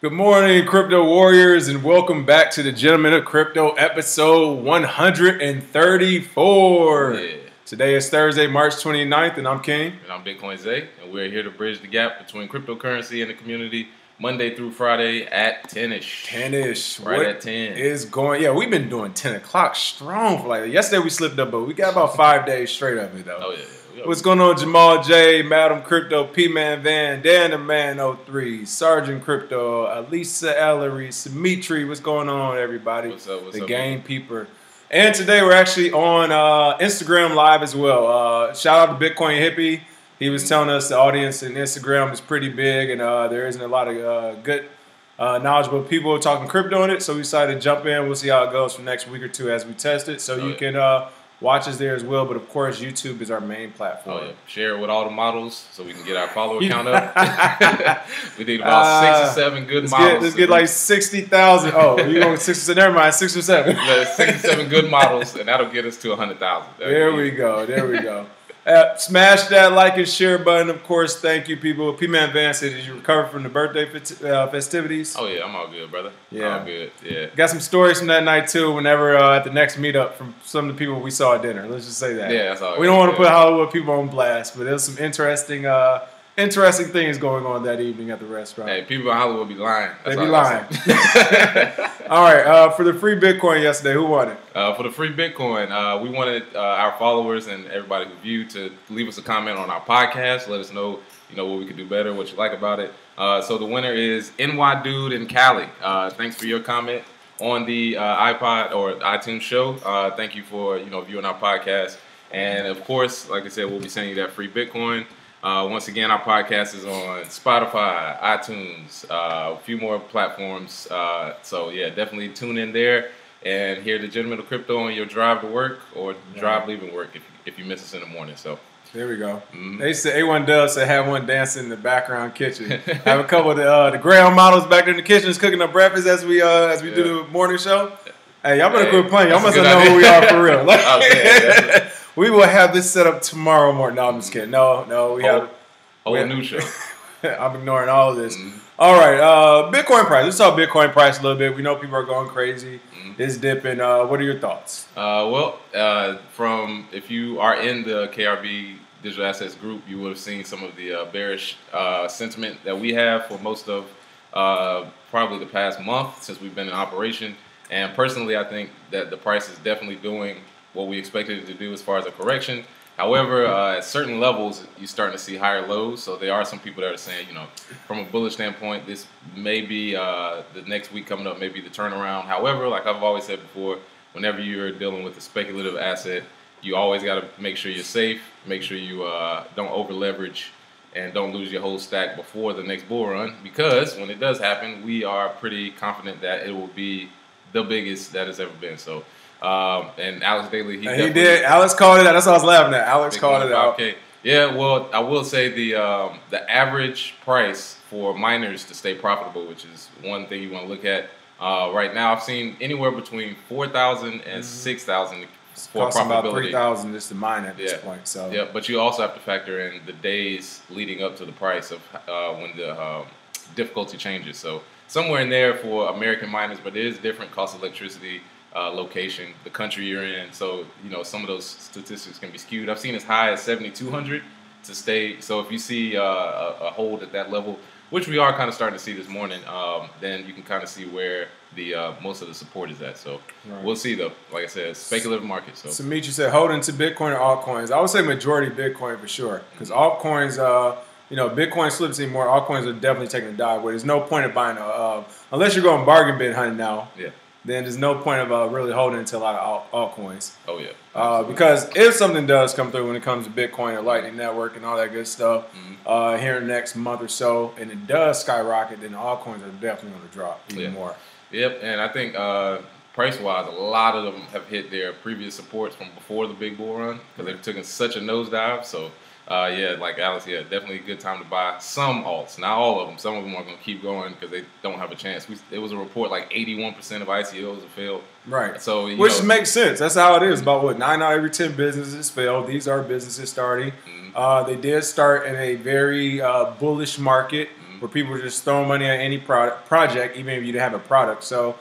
Good morning, crypto warriors, and welcome back to the Gentlemen of Crypto episode 134. Yeah. Today is Thursday, March 29th, and I'm King. And I'm Bitcoin Zay, and we're here to bridge the gap between cryptocurrency and the community Monday through Friday at 10-ish. 10-ish. Right at 10. Is going, yeah, we've been doing 10 o'clock strong for like, yesterday we slipped up, but we got about 5 days straight of it, though. Oh, yeah. What's going on, Jamal J, Madam Crypto, P-Man Van, Dan the Man 03, Sergeant Crypto, Alisa Ellery, Symmetry. What's going on, everybody? What's up? The Game Peeper. And today we're actually on Instagram Live as well. Shout out to Bitcoin Hippie. He was telling us the audience in Instagram is pretty big, and there isn't a lot of good, knowledgeable people talking crypto in it. So we decided to jump in. We'll see how it goes for the next week or two as we test it. So you can watch us there as well. But of course, YouTube is our main platform. Oh, yeah. Share it with all the models so we can get our follower count up. We need about 6 or 7 good models. Let's get like 60,000. Oh, you going 6 or 7? Never mind, 6 or 7. 6 or 7 good models, and that'll get us to 100,000. There we go. Smash that like and share button. Of course, thank you, people. P-Man Van said, did you recover from the birthday festivities? Oh, yeah, I'm all good, brother. Yeah. All good, yeah. Got some stories from that night, too, whenever at the next meetup from some of the people we saw at dinner. Let's just say that. Yeah, that's all. We don't want to put Hollywood people on blast, but there's some interesting things going on that evening at the restaurant. Hey, people in Hollywood be lying. They be lying. All right, for the free Bitcoin yesterday, who won it? For the free Bitcoin, we wanted our followers and everybody who viewed to leave us a comment on our podcast. Let us know, what we could do better, what you like about it. So the winner is NY Dude in Cali. Thanks for your comment on the iPod or iTunes show. Thank you for viewing our podcast. And of course, like I said, we'll be sending you that free Bitcoin. Once again, our podcast is on Spotify, iTunes, a few more platforms. So yeah, definitely tune in there and hear the Gentlemen of Crypto on your drive to work or drive leaving work if you miss us in the morning. So there we go. They said A1 Dub said have one dancing in the background kitchen. Have a couple of the Graham models back there in the kitchen cooking up breakfast as we do the morning show. Hey, y'all better quit playing. Y'all must know who we are for real. We will have this set up tomorrow morning. No, I'm just kidding. No, we have a new show. I'm ignoring all of this. All right, Bitcoin price. Let's talk Bitcoin price a little bit. We know people are going crazy. It's dipping. What are your thoughts? From if you are in the KRBE digital assets group, you would have seen some of the bearish sentiment that we have for most of probably the past month since we've been in operation. And personally, I think that the price is definitely doing what we expected it to do as far as a correction. However, at certain levels, you're starting to see higher lows. So there are some people that are saying, from a bullish standpoint, this may be the next week coming up, maybe the turnaround. However, like I've always said before, whenever you're dealing with a speculative asset, you always got to make sure you're safe, make sure you don't over leverage, and don't lose your whole stack before the next bull run. Because when it does happen, we are pretty confident that it will be the biggest that has ever been. So. And Alex Daly, he did. Alex called it out. That's what I was laughing at. Alex called it out. Okay. Yeah, well, I will say the average price for miners to stay profitable, which is one thing you want to look at. Right now, I've seen anywhere between 4,000 and 6,000 for profitability. About 3,000 just to mine at this point. So yeah, but you also have to factor in the days leading up to the price of when the difficulty changes. So somewhere in there for American miners, but it is different cost of electricity. Location, the country you're in, so some of those statistics can be skewed. I've seen as high as 7,200 to stay. So if you see a hold at that level, which we are kind of starting to see this morning, then you can kind of see where the most of the support is at. So we'll see though. Like I said, speculative market. So Symmetry said holding to Bitcoin or altcoins. I would say majority Bitcoin for sure, because altcoins, Bitcoin slips anymore. Altcoins are definitely taking a dive. Where there's no point of buying unless you're going bargain bin hunting now. Yeah. Then there's no point of really holding into a lot of altcoins. Oh, yeah. Because if something does come through when it comes to Bitcoin or Lightning Network and all that good stuff here in the next month or so, and it does skyrocket, then the altcoins are definitely going to drop even more. Yep, and I think price-wise, a lot of them have hit their previous supports from before the big bull run because they've taken such a nosedive. So, like Alex, definitely a good time to buy some alts. Not all of them. Some of them are going to keep going because they don't have a chance. There was a report like 81% of ICOs have failed. Right. So which makes sense. That's how it is. About 9 out of every 10 businesses fail. These are businesses starting. They did start in a very bullish market. where people are just throwing money at any project, even if you didn't have a product. So,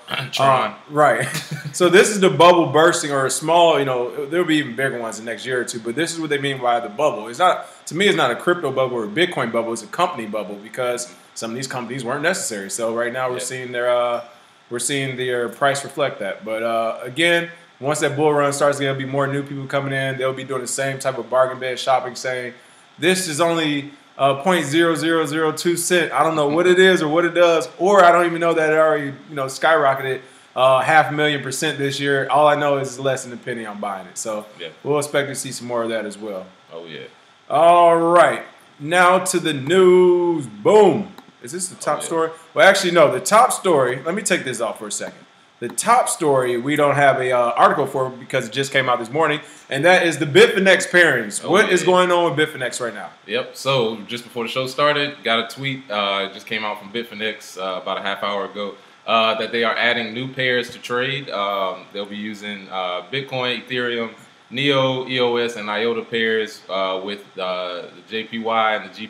right. So this is the bubble bursting, or a small, there'll be even bigger ones the next year or two. But this is what they mean by the bubble. It's not, to me, it's not a crypto bubble or a Bitcoin bubble. It's a company bubble because some of these companies weren't necessary. So right now we're seeing their price reflect that. But again, once that bull run starts, there'll be more new people coming in. They'll be doing the same type of bargain bin shopping, saying this is only 0.0002 cent. I don't know what it is or what it does, or I don't even know that it already skyrocketed 500,000% this year. All I know is it's less than a penny. I'm buying it. So we'll expect to see some more of that as well. Oh yeah. All right, now to the news. Boom. Is this the top story? Well, actually, no. The top story. Let me take this off for a second. The top story we don't have a article for because it just came out this morning, and that is the Bitfinex pairings. What is going on with Bitfinex right now? Yep. So just before the show started, got a tweet. It just came out from Bitfinex about a half hour ago that they are adding new pairs to trade. They'll be using Bitcoin, Ethereum, Neo, EOS, and IOTA pairs with the JPY and the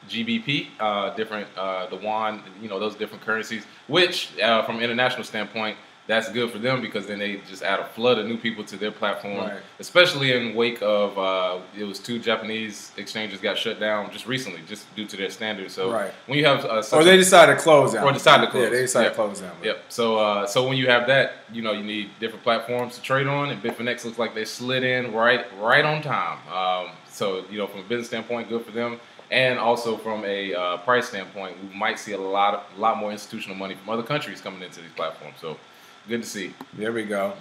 GBP, different the yuan, those different currencies. Which, from an international standpoint, that's good for them because then they just add a flood of new people to their platform, especially in wake of it was 2 Japanese exchanges got shut down just recently, just due to their standards. So when you have or they decided to close down, Yeah, they decided to close down. Yep. So when you have that, you need different platforms to trade on, and Bitfinex looks like they slid in right on time. So from a business standpoint, good for them. And also from a price standpoint, we might see a lot more institutional money from other countries coming into these platforms. So good to see. There we go.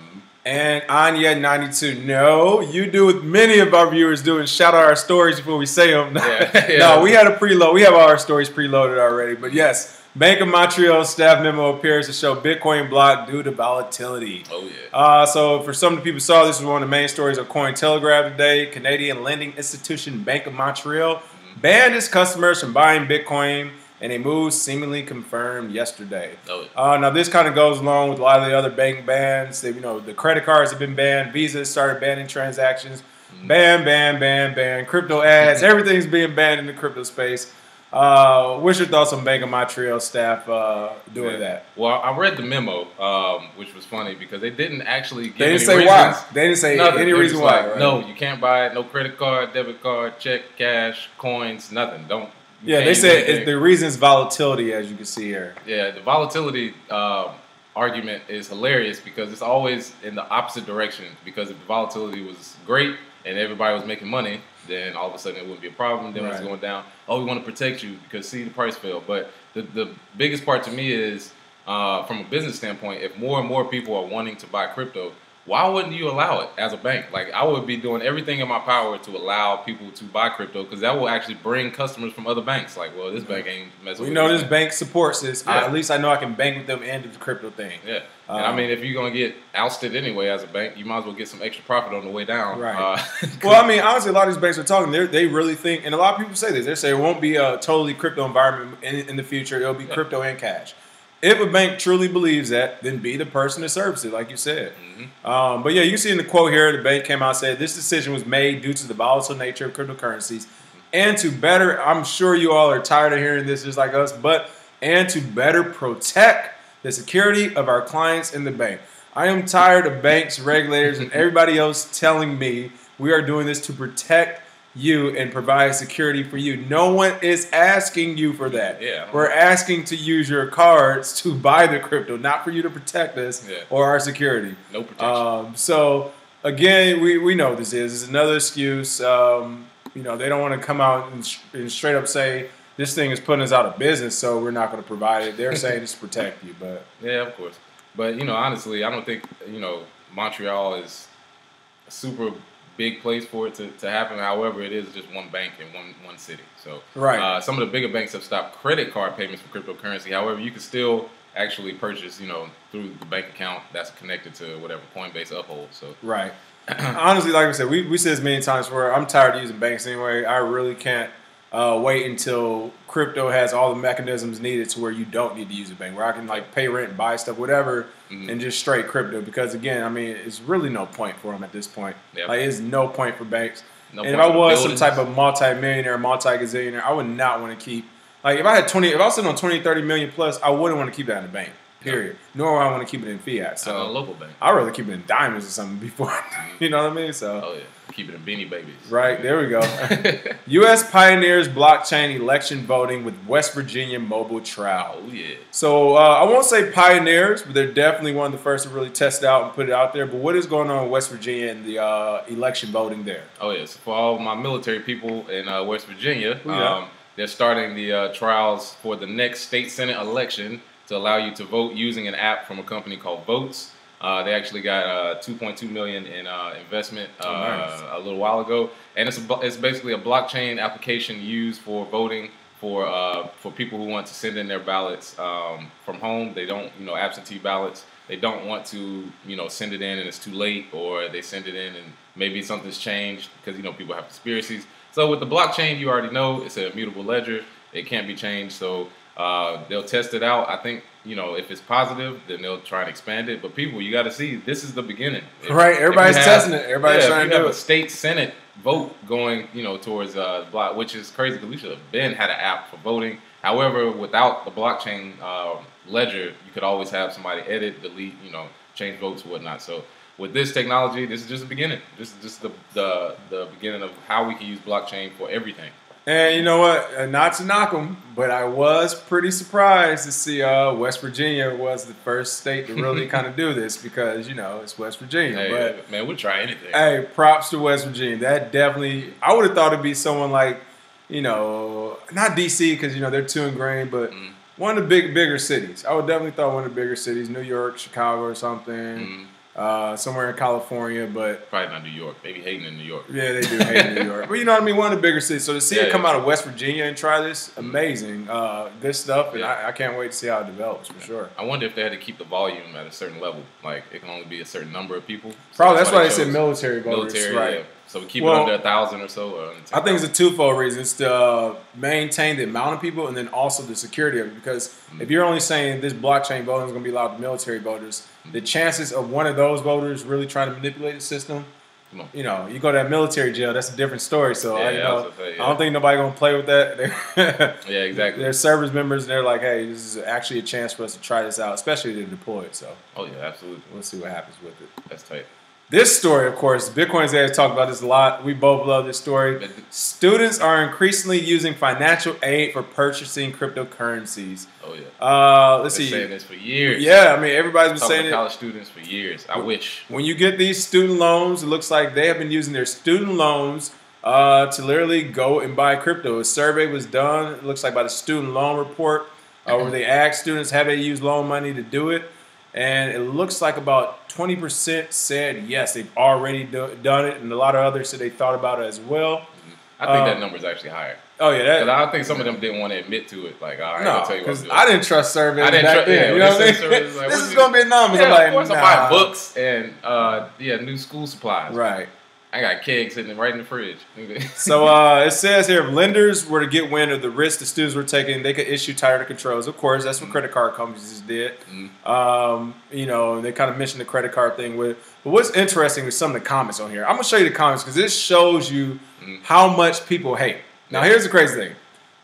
And Anya92, no, you do what many of our viewers do and shout out our stories before we say them. No, we had a preload. We have all our stories preloaded already. But yes, Bank of Montreal staff memo appears to show Bitcoin blocked due to volatility. Oh, yeah. So for some of the people who saw, this was one of the main stories of Cointelegraph today. Canadian lending institution Bank of Montreal banned its customers from buying Bitcoin, and a move seemingly confirmed yesterday. Now, this kind of goes along with a lot of the other bank bans. The credit cards have been banned. Visa started banning transactions. Ban. Crypto ads. Everything's being banned in the crypto space. What's your thoughts on Bank of Montreal staff doing that? Well, I read the memo, which was funny because they didn't actually give They didn't any say reasons. why. They didn't say Nothing. any They're reason just why. like, Right? no, you can't buy it. No credit card, debit card, check, cash, coins, nothing. They said the reason is volatility, as you can see here. Yeah, the volatility argument is hilarious because it's always in the opposite direction. Because if the volatility was great and everybody was making money, then all of a sudden it wouldn't be a problem. Then it's going down. Oh, we want to protect you because see the price fell. But the biggest part to me is from a business standpoint, if more and more people are wanting to buy crypto, why wouldn't you allow it as a bank? Like, I would be doing everything in my power to allow people to buy crypto because that will actually bring customers from other banks. Like, well, this bank ain't messing with this bank supports this. At least I know I can bank with them and do the crypto thing. Yeah. And I mean, if you're going to get ousted anyway as a bank, you might as well get some extra profit on the way down. Right. Well, I mean, honestly, a lot of these banks are talking. They really think, and a lot of people say this, they say it won't be a totally crypto environment in the future. It'll be crypto and cash. If a bank truly believes that, then be the person to service it, like you said. But yeah, you can see in the quote here, the bank came out and said, this decision was made due to the volatile nature of cryptocurrencies and to better, I'm sure you all are tired of hearing this just like us, and to better protect the security of our clients in the bank. I am tired of banks, regulators, and everybody else telling me we are doing this to protect you and provide security for you. No one is asking you for that. We're asking to use your cards to buy the crypto, not for you to protect us or our security. No protection. So again, we know this is another excuse. They don't want to come out and straight up say this thing is putting us out of business, so we're not going to provide it. They're saying it's to protect you, but yeah, of course. But honestly, I don't think Montreal is a super big place for it to happen. However, it is just one bank in one city. So some of the bigger banks have stopped credit card payments for cryptocurrency. However, you can still actually purchase, through the bank account that's connected to whatever Coinbase upholds. So honestly, like I said, we said this many times before. I'm tired of using banks anyway. I really can't wait until crypto has all the mechanisms needed to where you don't need to use a bank, where I can pay rent, buy stuff, whatever, and just straight crypto. Because again, I mean, it's really no point for them at this point. It's no point for banks. And if I was some type of multi-millionaire, multi-gazillionaire, I would not want to keep Like if I had 20, if I was sitting on 20, 30 million plus, I wouldn't want to keep that in the bank. Period. Nor would I want to keep it in fiat. So a local bank. I'd rather keep it in diamonds or something before. You know what I mean? So. Oh yeah, keep it in Beanie Babies. Right, there we go. U.S. pioneers blockchain election voting with West Virginia mobile trial. Oh yeah. So I won't say pioneers, but they're definitely one of the first to really test it out and put it out there. But what is going on in West Virginia and the election voting there? Oh yeah, so for all my military people in West Virginia, Yeah. they're starting the trials for the next state senate election to allow you to vote using an app from a company called Votes. They actually got $2.2 million in investment nice. a little while ago, and it's basically a blockchain application used for voting for people who want to send in their ballots from home. They don't, absentee ballots. They don't want to, send it in and it's too late, or they send it in and maybe something's changed because people have conspiracies. So with the blockchain, you already know it's an immutable ledger. It can't be changed. So they'll test it out. I think, if it's positive, then they'll try and expand it. But people, you got to see, this is the beginning. Right, everybody's testing it. Everybody's trying to do it. If you have a state senate vote going, towards the block, which is crazy because we should have had an app for voting. However, without the blockchain ledger, you could always have somebody edit, delete, change votes and whatnot. So with this technology, this is just the beginning. This is just the beginning of how we can use blockchain for everything. And you know what? Not to knock them, but I was pretty surprised to see West Virginia was the first state to really kind of do this because, it's West Virginia. Hey, but man, we'll try anything. Hey, props to West Virginia. That definitely, I would have thought it'd be someone like, not D.C. because, they're too ingrained, but one of the bigger cities. I would definitely thought one of the bigger cities, New York, Chicago or something. Somewhere in California, but probably not New York. Maybe Hayden in New York. Yeah, they do hate New York. But you know what I mean? One of the bigger cities. So to see it come out of West Virginia and try this, amazing. Good stuff, and I can't wait to see how it develops for sure. I wonder if they had to keep the volume at a certain level. Like, it can only be a certain number of people. So probably that's why they said military voters. Military, right. Yeah. So we keep it under 1,000 or so. I think it's a twofold reason. It's to maintain the amount of people and then also the security of it. Because if you're only saying this blockchain voting is going to be allowed to military voters, the chances of one of those voters really trying to manipulate the system, you go to that military jail, that's a different story. So I don't think nobody going to play with that. Yeah, exactly. They're service members and they're like, hey, this is actually a chance for us to try this out, especially to deploy it. So, oh, yeah, absolutely. We'll see what happens with it. That's tight. This story, of course, Bitcoin's has talked about this a lot. We both love this story. Students are increasingly using financial aid for purchasing cryptocurrencies. Oh, yeah. Let's see. Been saying this for years. Yeah, I mean, everybody's been saying it. College students for years. I wish. When you get these student loans, it looks like they have been using their student loans to literally go and buy crypto. A survey was done, it looks like by the Student Loan Report, where they asked students, have they used loan money to do it? And it looks like about 20% said yes, they've already done it, and a lot of others said they thought about it as well. I think that number is actually higher. Oh yeah, because I think some of them didn't want to admit to it. Like, all right, I'll tell you what I'm doing. I didn't trust surveys. I didn't trust. You know what I mean? Like, this is gonna be anonymous. Yeah, I'm like, of course, I'm buying books and new school supplies. Right. I got kegs sitting right in the fridge. So it says here, if lenders were to get wind of the risk the students were taking, they could issue tighter controls. Of course, that's what credit card companies just did. They kind of mentioned the credit card thing with it. But what's interesting is some of the comments on here. I'm going to show you the comments because this shows you how much people hate. Now, here's the crazy thing.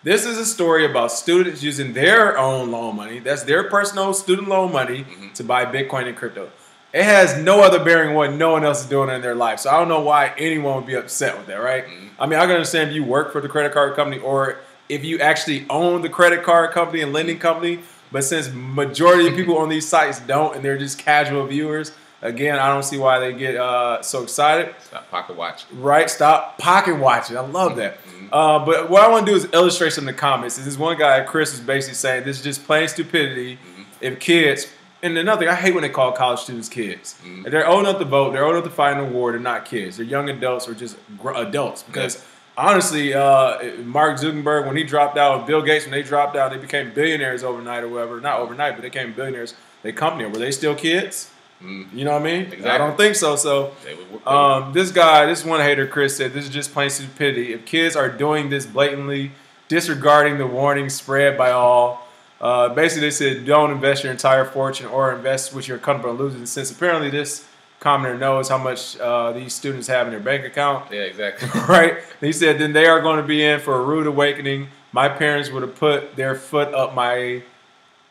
This is a story about students using their own loan money. That's their personal student loan money to buy Bitcoin and crypto. It has no other bearing on what no one else is doing in their life. So I don't know why anyone would be upset with that, right? I mean, I can understand if you work for the credit card company or if you actually own the credit card company and lending company. But since majority of people on these sites don't and they're just casual viewers, again, I don't see why they get so excited. Stop pocket watching. Right, stop pocket watching. I love that. But what I want to do is illustrate some of the comments. This one guy, Chris, is basically saying this is just plain stupidity if kids... And another thing, I hate when they call college students kids. If they're old enough to vote, they're old enough to fight an award, they're not kids. They're young adults or just adults. Because honestly, Mark Zuckerberg, when he dropped out, Bill Gates, when they dropped out, they became billionaires overnight or whatever. Not overnight, but they became billionaires. They company. Were they still kids? You know what I mean? Exactly. I don't think so. So this guy, this one hater, Chris, said this is just plain stupidity. If kids are doing this blatantly, disregarding the warnings spread by all, basically, they said don't invest your entire fortune or invest what you're comfortable losing. Since apparently this commenter knows how much these students have in their bank account. Yeah, exactly. Right? He said then they are going to be in for a rude awakening my parents would have put their foot up my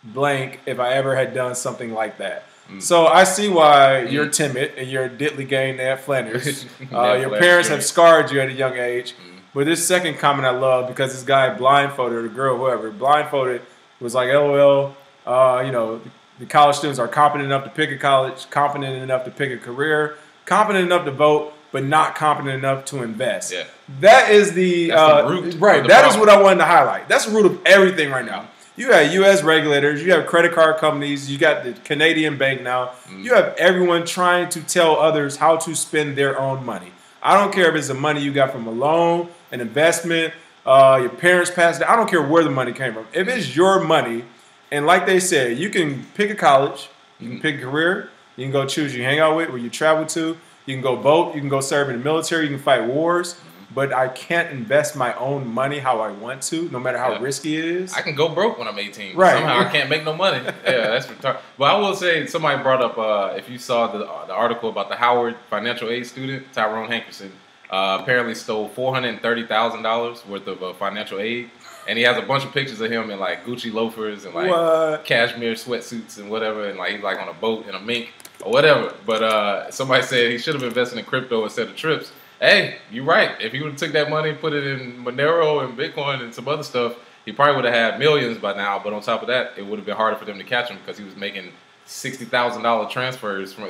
blank if I ever had done something like that. So I see why you're timid and you're a diddly game Ned Flanders. Your parents have scarred you at a young age. But this second comment I love because this guy blindfolded, or the girl, whoever, blindfolded was like, LOL, you know, the college students are competent enough to pick a college, competent enough to pick a career, competent enough to vote, but not competent enough to invest. Yeah. That is the root. Right. That is what I wanted to highlight. That's the root of everything right now. You got U.S. regulators, you have credit card companies, you got the Canadian bank now. You have everyone trying to tell others how to spend their own money. I don't care if it's the money you got from a loan, an investment, your parents passed it. I don't care where the money came from. If it's your money, and like they said, you can pick a college, you can pick a career, you can go choose you hang out with, where you travel to, you can go vote, you can go serve in the military, you can fight wars. But I can't invest my own money how I want to, no matter how risky it is. I can go broke when I'm 18. Right. Somehow I can't make no money. Yeah, that's retarded. But I will say, somebody brought up, if you saw the article about the Howard financial aid student, Tyrone Hankerson, apparently stole $430,000 worth of financial aid. And he has a bunch of pictures of him in like Gucci loafers and like cashmere sweatsuits and whatever. And like he's like on a boat in a mink or whatever. But somebody said he should have invested in crypto instead of trips. Hey, you're right. If he would have took that money and put it in Monero and Bitcoin and some other stuff, he probably would have had millions by now. But on top of that, it would have been harder for them to catch him because he was making $60,000 transfers from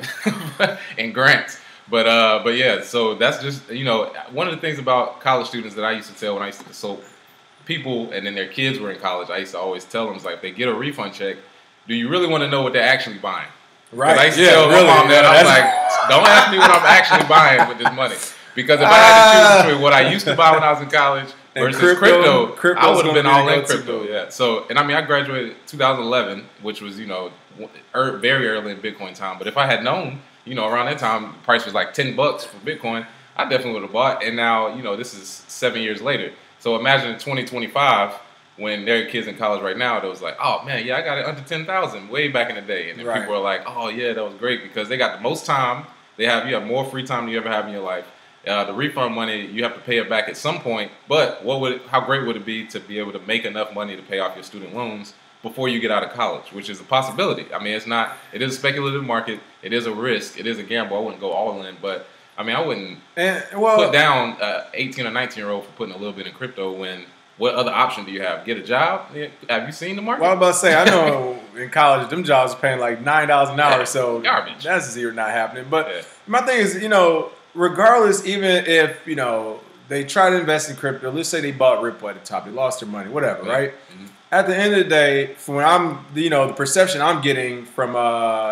and grants. But yeah, so that's just, you know, one of the things about college students that I used to tell when I used to consult people and then their kids were in college, I used to always tell them, it's like, if they get a refund check, do you really want to know what they're actually buying? Right. I used to tell my mom that. I'm like, don't ask me what I'm actually buying with this money. Because if I had to choose between what I used to buy when I was in college versus crypto I would have been all in crypto. Yeah. So, and I mean, I graduated 2011, which was, you know, very early in Bitcoin time. But if I had known, you know, around that time, the price was like $10 for Bitcoin, I definitely would have bought. And now, you know, this is 7 years later. So imagine in 2025, when there are kids in college right now, that was like, oh man, yeah, I got it under 10,000 way back in the day. And then people are like, oh yeah, that was great because they got the most time. You have more free time than you ever have in your life. The refund money, you have to pay it back at some point. But how great would it be to be able to make enough money to pay off your student loans before you get out of college, which is a possibility. I mean, it is a speculative market. It is a risk. It is a gamble. I wouldn't go all in, but I mean, I wouldn't put down 18 or 19-year-old for putting a little bit in crypto when what other option do you have? Get a job? Have you seen the market? Well, I was about to say, I know in college, them jobs are paying like $9 an hour, so garbage. That's not happening. But my thing is, you know, regardless, even if, you know, they try to invest in crypto, let's say they bought Ripple at the top, they lost their money, whatever, right? At the end of the day, from when I'm, you know, the perception I'm getting from,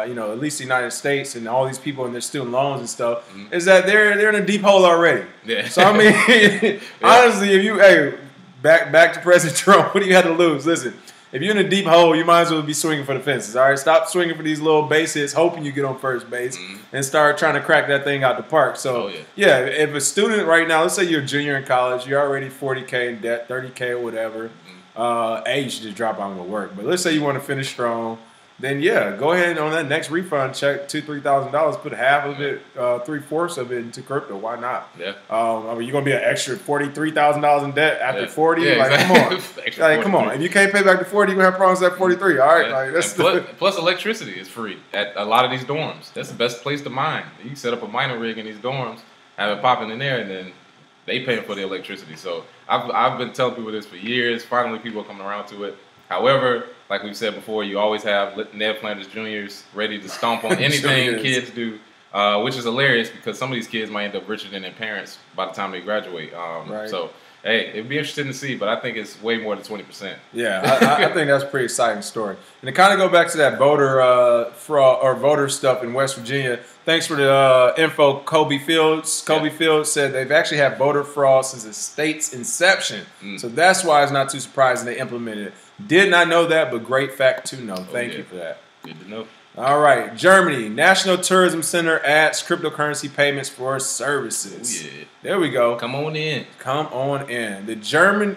you know, at least the United States and all these people and their student loans and stuff, is that they're in a deep hole already. So I mean, honestly, if you, back to President Trump, what do you have to lose? Listen, if you're in a deep hole, you might as well be swinging for the fences. All right, stop swinging for these little base hits, hoping you get on first base, and start trying to crack that thing out the park. So, yeah, if a student right now, let's say you're a junior in college, you're already $40K in debt, $30K or whatever. You should just drop out and go work. But let's say you want to finish strong, then yeah, go ahead on that next refund check, $2,000-$3,000, put half of it, 3/4 of it into crypto. Why not? Yeah. I mean, you're gonna be an extra $43,000 in debt after 40. Yeah, like, exactly. come on, like, come on. If you can't pay back the 40, you're gonna have problems at 43. All right, like that's plus electricity is free at a lot of these dorms. That's the best place to mine. You set up a mining rig in these dorms, have it popping in there, and then they paying for the electricity. So I've been telling people this for years. Finally, people are coming around to it. However, like we've said before, you always have Ned Flanders Jr.'s ready to stomp on anything kids do, which is hilarious because some of these kids might end up richer than their parents by the time they graduate. So, hey, it'd be interesting to see, but I think it's way more than 20%. Yeah, I think that's a pretty exciting story. And to kind of go back to that voter fraud or voter stuff in West Virginia, thanks for the info, Kobe Fields. Kobe Fields said they've actually had voter fraud since the state's inception. So that's why it's not too surprising they implemented it. Did not know that, but great fact to know. Thank you for that. Good to know. All right, Germany. National Tourism Center adds cryptocurrency payments for services. Oh, yeah. There we go. Come on in. Come on in. The German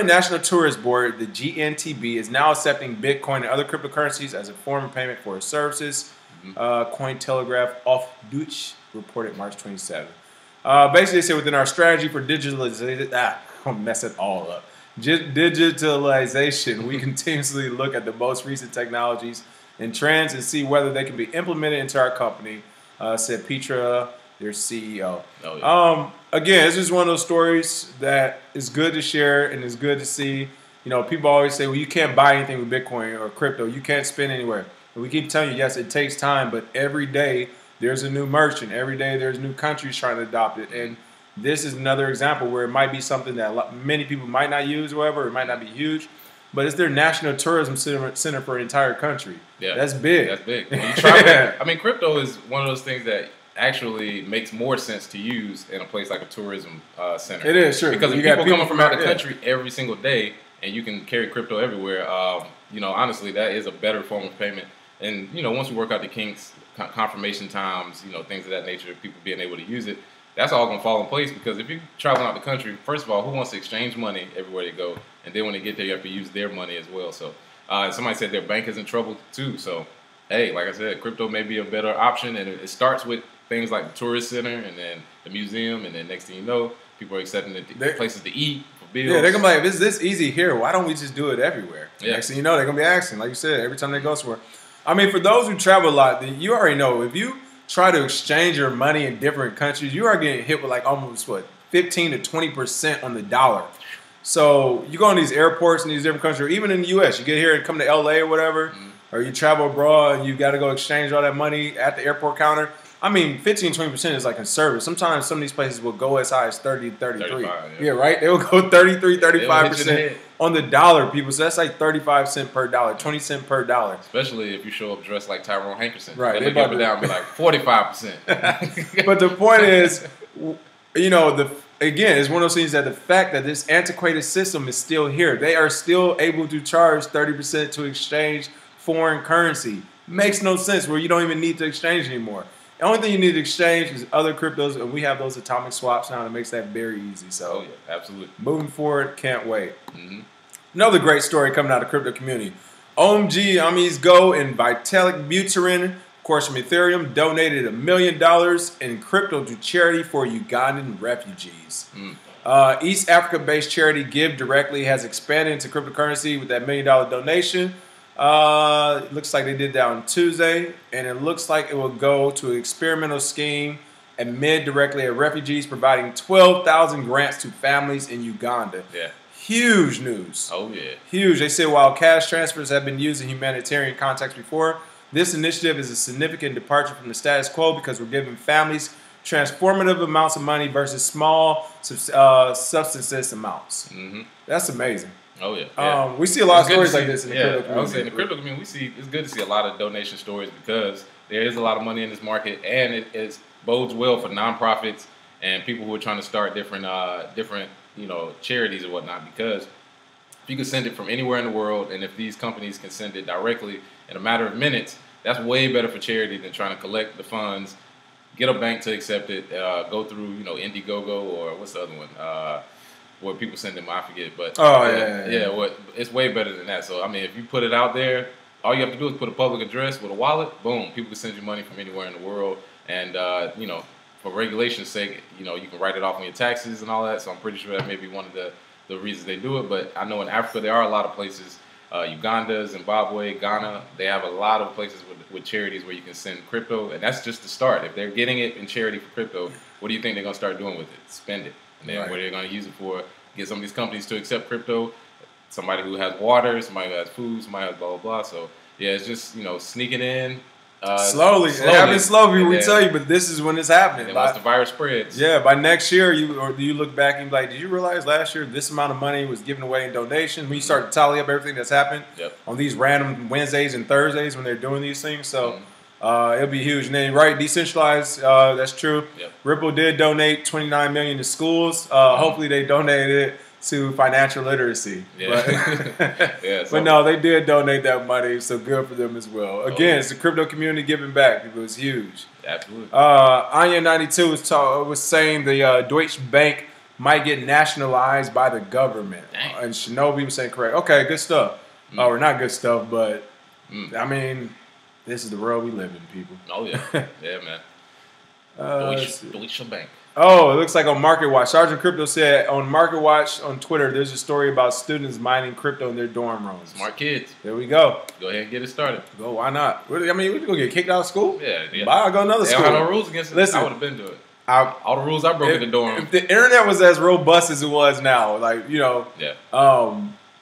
National Tourist Board, the GNTB, is now accepting Bitcoin and other cryptocurrencies as a form of payment for its services. Cointelegraph auf Deutsch reported March 27. Basically, they said within our strategy for digitalization, I'm gonna mess it all up. digitalization, we continuously look at the most recent technologies and trends and see whether they can be implemented into our company, said Petra, their CEO. Oh, yeah. Again, it's just one of those stories that is good to share and is good to see. You know, people always say, well, you can't buy anything with Bitcoin or crypto. You can't spend anywhere. And we keep telling you, yes, it takes time, but every day there's a new merchant. Every day there's new countries trying to adopt it. And this is another example where it might be something that many people might not use, or whatever. It might not be huge, but it's their national tourism center for an entire country. Yeah, that's big. That's big. When you travel, I mean, crypto is one of those things that actually makes more sense to use in a place like a tourism center. It is, sure. Because if people coming from out of the country every single day, and you can carry crypto everywhere, you know, honestly, that is a better form of payment. And, you know, once we work out the kinks, confirmation times, you know, things of that nature, people being able to use it, that's all going to fall in place. Because if you're traveling out the country, first of all, who wants to exchange money everywhere they go? And then when they get there, you have to use their money as well. So somebody said their bank is in trouble too. So, hey, like I said, crypto may be a better option. And it starts with things like the tourist center and then the museum. And then next thing you know, people are accepting places to eat. Yeah, they're gonna be like, if it's this easy here, why don't we just do it everywhere? Yeah. Next thing you know, they're gonna be asking, like you said, every time they go somewhere. I mean, for those who travel a lot, then you already know if you try to exchange your money in different countries, you are getting hit with like almost 15 to 20% on the dollar. So you go in these airports in these different countries, or even in the U.S., you get here and come to L.A. or whatever, or you travel abroad and you got to go exchange all that money at the airport counter. I mean, 15, 20% is like conservative. Sometimes some of these places will go as high as 30, 33. Yeah, right? They will go 33, 35% on the dollar, people. So that's like 35 cents per dollar, 20 cents per dollar. Especially if you show up dressed like Tyrone Hankerson. Right. They look up and down and be like 45%. But the point is, you know, again, it's one of those things that the fact that this antiquated system is still here. They are still able to charge 30% to exchange foreign currency. Makes no sense where you don't even need to exchange anymore. The only thing you need to exchange is other cryptos, and we have those atomic swaps now that makes that very easy. So, yeah, absolutely. Moving forward, can't wait. Another great story coming out of the crypto community. OmiseGO and Vitalik Buterin, of course from Ethereum, donated $1 million in crypto to charity for Ugandan refugees. East Africa-based charity Give Directly has expanded into cryptocurrency with that $1 million donation. It looks like they did that on Tuesday, and it looks like it will go to an experimental scheme amid directly at refugees, providing 12,000 grants to families in Uganda. Yeah. Huge news. Oh, yeah. Huge. They said while cash transfers have been used in humanitarian context before, this initiative is a significant departure from the status quo because we're giving families transformative amounts of money versus small subsistence amounts. That's amazing. Oh, yeah. We see a lot of stories like this in the crypto community. I would say in the crypto community, it's good to see a lot of donation stories because there is a lot of money in this market, and it bodes well for nonprofits and people who are trying to start different charities or whatnot. Because if you can send it from anywhere in the world, and if these companies can send it directly in a matter of minutes, that's way better for charity than trying to collect the funds, get a bank to accept it, go through Indiegogo or what's the other one? Where people send them, I forget, but it's way better than that. So I mean, if you put it out there, all you have to do is put a public address with a wallet. Boom, people can send you money from anywhere in the world, and for regulation's sake, you can write it off on your taxes and all that. So I'm pretty sure that may be one of the reasons they do it. But I know in Africa there are a lot of places, Uganda, Zimbabwe, Ghana. They have a lot of places with charities where you can send crypto, and that's just the start. If they're getting it in charity for crypto, what do you think they're gonna start doing with it? Spend it. And then what they're going to use it for, get some of these companies to accept crypto, somebody who has water, somebody who has food, somebody who has blah, blah, blah. So, yeah, it's just, sneaking in. Slowly. It happens slowly, we tell you, but this is when it's happening. And once the virus spreads. Yeah, by next year, you look back and be like, did you realize last year this amount of money was given away in donation? When you start to tally up everything that's happened on these random Wednesdays and Thursdays when they're doing these things. So, it'll be huge. And then, decentralized, that's true. Ripple did donate $29 million to schools. Hopefully they donated it to financial literacy. But no, they did donate that money, so good for them as well. Again, it's the crypto community giving back. It was huge. Absolutely. Anya92 was saying the Deutsche Bank might get nationalized by the government. And Shinobi was saying correct. Okay, good stuff. Or not good stuff, but I mean, this is the world we live in, people. Oh, yeah. Yeah, man. Deutsche Bank. Oh, it looks like on MarketWatch. Sergeant Crypto said on MarketWatch on Twitter, there's a story about students mining crypto in their dorm rooms. Smart kids. There we go. Go ahead and get it started. Go, why not? I mean, we gonna get kicked out of school? Yeah. I'll go another school. They don't have no rules against it. Listen, I would have been to it. All the rules I broke in the dorm. If the internet was as robust as it was now, like, you know,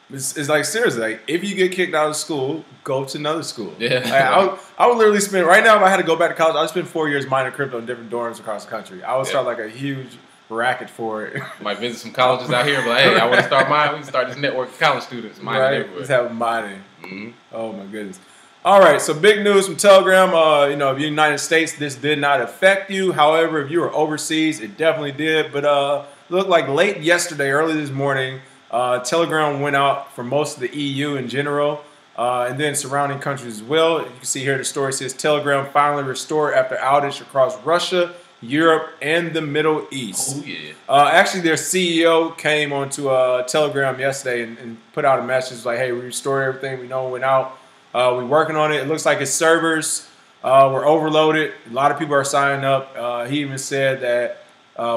it's like seriously, like if you get kicked out of school, go to another school. Yeah. Like, I would literally spend right now if I had to go back to college, I would spend 4 years mining crypto in different dorms across the country. I would start like a huge racket for it. Might visit some colleges out here, but hey, I want to start mine. We can start this network of college students mining everywhere. Just have mining. Oh my goodness. All right, so big news from Telegram. You know, if you're in the United States, this did not affect you. However, if you were overseas, it definitely did. But looked like late yesterday, early this morning, Telegram went out for most of the EU in general, and then surrounding countries as well. You can see here the story says Telegram finally restored after outage across Russia, Europe, and the Middle East. Oh, yeah. Actually, their CEO came onto Telegram yesterday and put out a message like, hey, we restored everything. We know it went out. We're working on it. It looks like his servers were overloaded. A lot of people are signing up. He even said that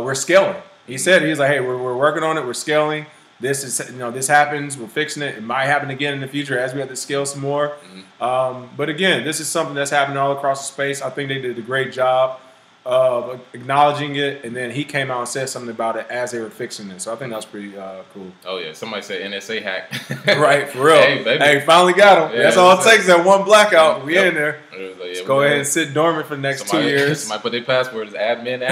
we're scaling. He said, he's like, hey, we're working on it. We're scaling. This is, you know, this happens. We're fixing it. It might happen again in the future as we have to scale some more. But again, this is something that's happening all across the space. I think they did a great job of acknowledging it, and then he came out and said something about it as they were fixing it. So I think that's pretty cool. Oh yeah, somebody said NSA hack. Right, for real. Hey, baby. Hey, finally got him. Yeah, that's all it takes. That one blackout. We in there. Like, Let's go ahead and sit dormant for the next 2 years. Somebody put their password as admin.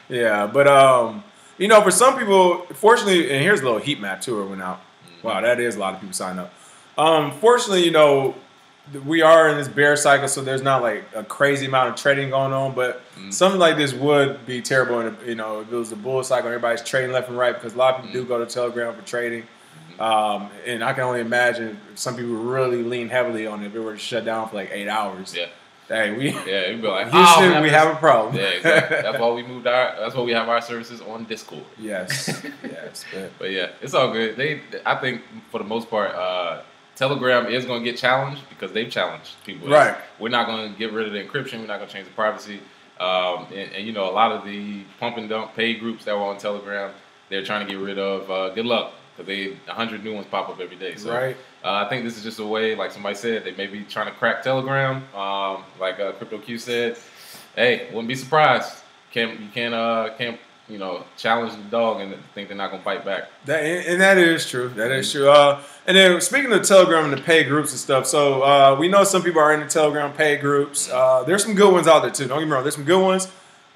Yeah, but you know, for some people, fortunately, and here's a little heat map too. It went out. Wow, that is a lot of people signed up. Fortunately, you know, we are in this bear cycle, so there's not like a crazy amount of trading going on. But something like this would be terrible. You know, if it was a bull cycle, everybody's trading left and right because a lot of people do go to Telegram for trading. And I can only imagine some people really lean heavily on it if it were to shut down for like 8 hours. Yeah. Hey, we'd be like, Houston, we have a problem. Yeah, exactly. That's why we moved that's why we have our services on Discord. Yes. Yes. But yeah, it's all good. I think for the most part, Telegram is going to get challenged because they've challenged people. Right. We're not going to get rid of the encryption. We're not going to change the privacy. And you know, a lot of the pump and dump paid groups that were on Telegram, they're trying to get rid of. Good luck, because 100 new ones pop up every day. So right. I think this is just a way, like somebody said, they may be trying to crack Telegram. Like Crypto Q said, hey, wouldn't be surprised. You can't you know, challenge the dog and think they're not going to bite back. That is true. That is true. And then speaking of Telegram and the paid groups and stuff, so we know some people are in the Telegram paid groups. There's some good ones out there too. Don't get me wrong. There's some good ones.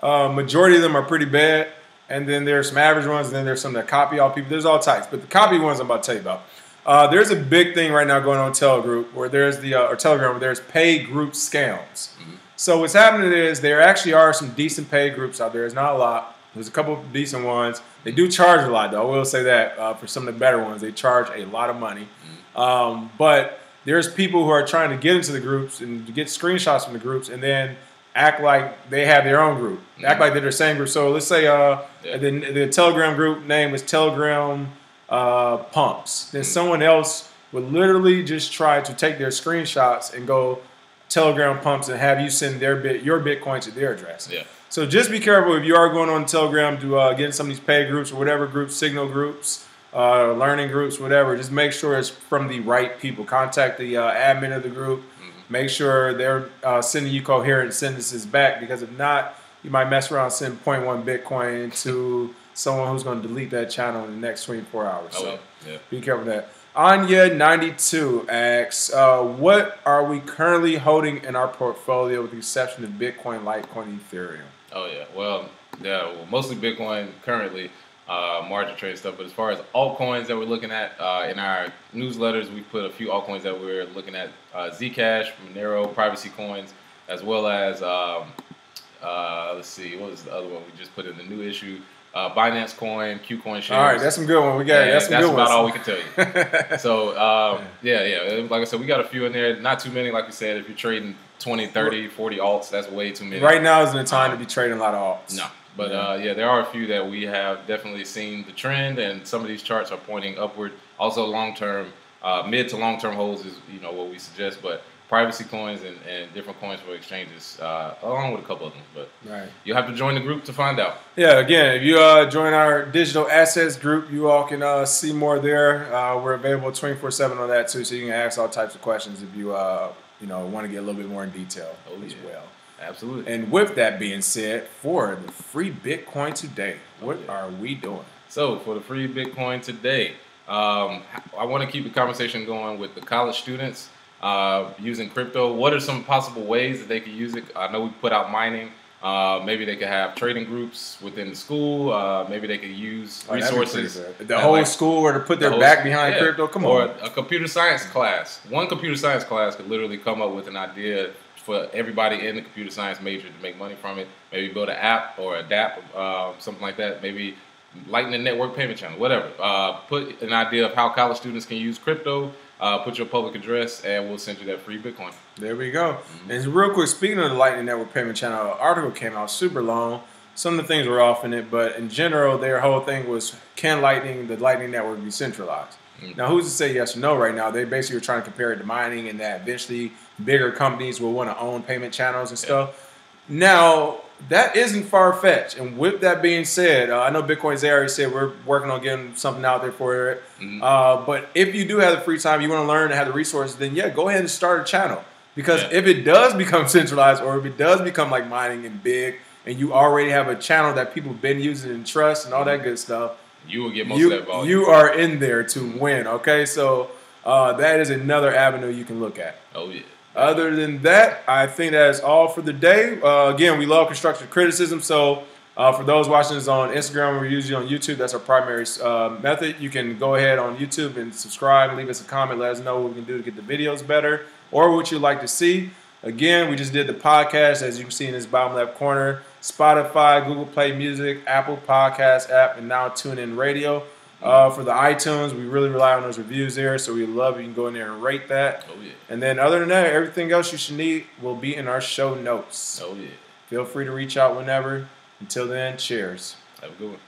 Majority of them are pretty bad. And then there's some average ones. And then there's some that copy all people. There's all types. But the copy ones I'm about to tell you about. There's a big thing right now going on Telegram where there's Telegram where there's paid group scams. So what's happening is there actually are some decent paid groups out there. It's not a lot. There's a couple of decent ones. They do charge a lot, though. I will say that for some of the better ones, they charge a lot of money. But there's people who are trying to get into the groups and to get screenshots from the groups and then act like they have their own group, act like they're the same group. So let's say the Telegram group name was Telegram Pumps. Then someone else would literally just try to take their screenshots and go Telegram Pumps and have you send your Bitcoin to their address. Yeah. So just be careful if you are going on Telegram to get in some of these paid groups or whatever groups, signal groups, learning groups, whatever. Just make sure it's from the right people. Contact the admin of the group. Make sure they're sending you coherent sentences back, because if not, you might mess around and send 0.1 Bitcoin to someone who's going to delete that channel in the next 24 hours. So be careful of that. Anya92 asks, what are we currently holding in our portfolio with the exception of Bitcoin, Litecoin, Ethereum? Oh, yeah. Well, mostly Bitcoin currently, margin trade stuff. But as far as altcoins that we're looking at, in our newsletters, we put a few altcoins that we're looking at. Zcash, Monero, Privacy Coins, as well as, let's see, what was the other one we just put in the new issue? Binance Coin, Qcoin shares. All right, that's some good one. We got that's some good ones. That's about all we can tell you. So, yeah. Like I said, we got a few in there. Not too many, like we said. If you're trading 20, 30, 40 alts, that's way too many. Right now isn't the time to be trading a lot of alts. No. But, there are a few that we have definitely seen the trend, and some of these charts are pointing upward. Also, long-term, mid to long-term holds is, what we suggest. But privacy coins and different coins for exchanges, along with a couple of them. But you'll have to join the group to find out. Yeah, again, if you join our digital assets group, you all can see more there. We're available 24/7 on that too, so you can ask all types of questions if you want to get a little bit more in detail as well. Absolutely. And with that being said, for the free Bitcoin today, what are we doing? So for the free Bitcoin today, I want to keep the conversation going with the college students using crypto. What are some possible ways that they could use it? I know we put out mining. Maybe they could have trading groups within the school. Maybe they could use resources. The whole school were to put their back behind crypto. Come on. Or a computer science class. One computer science class could literally come up with an idea for everybody in the computer science major to make money from it. Maybe build an app or a DApp, something like that. Maybe Lightning Network payment channel, whatever. Put an idea of how college students can use crypto. Put your public address, and we'll send you that free Bitcoin. There we go. And real quick, speaking of the Lightning Network payment channel, an article came out super long. Some of the things were off in it, but in general, their whole thing was, can the Lightning Network be centralized? Now, who's to say yes or no right now? They basically were trying to compare it to mining and that eventually bigger companies will want to own payment channels and stuff. Now, that isn't far-fetched. And with that being said, I know Bitcoin's already said we're working on getting something out there for it. But if you do have the free time, you want to learn and have the resources, then go ahead and start a channel. Because if it does become centralized, or if it does become like mining and big, and you already have a channel that people have been using and trust and all that good stuff, you will get most of that volume. You are in there to win, okay? So that is another avenue you can look at. Oh, yeah. Other than that, I think that is all for the day. Again, we love constructive criticism. So for those watching us on Instagram, we're usually on YouTube. That's our primary method. You can go ahead on YouTube and subscribe and leave us a comment. Let us know what we can do to get the videos better or what you'd like to see. Again, we just did the podcast, as you can see in this bottom left corner. Spotify, Google Play Music, Apple Podcast app, and now TuneIn Radio. For the iTunes, we really rely on those reviews there, so we love you can go in there and rate that. Oh, yeah. And then other than that, everything else you should need will be in our show notes. Oh, yeah. Feel free to reach out whenever. Until then, cheers. Have a good one.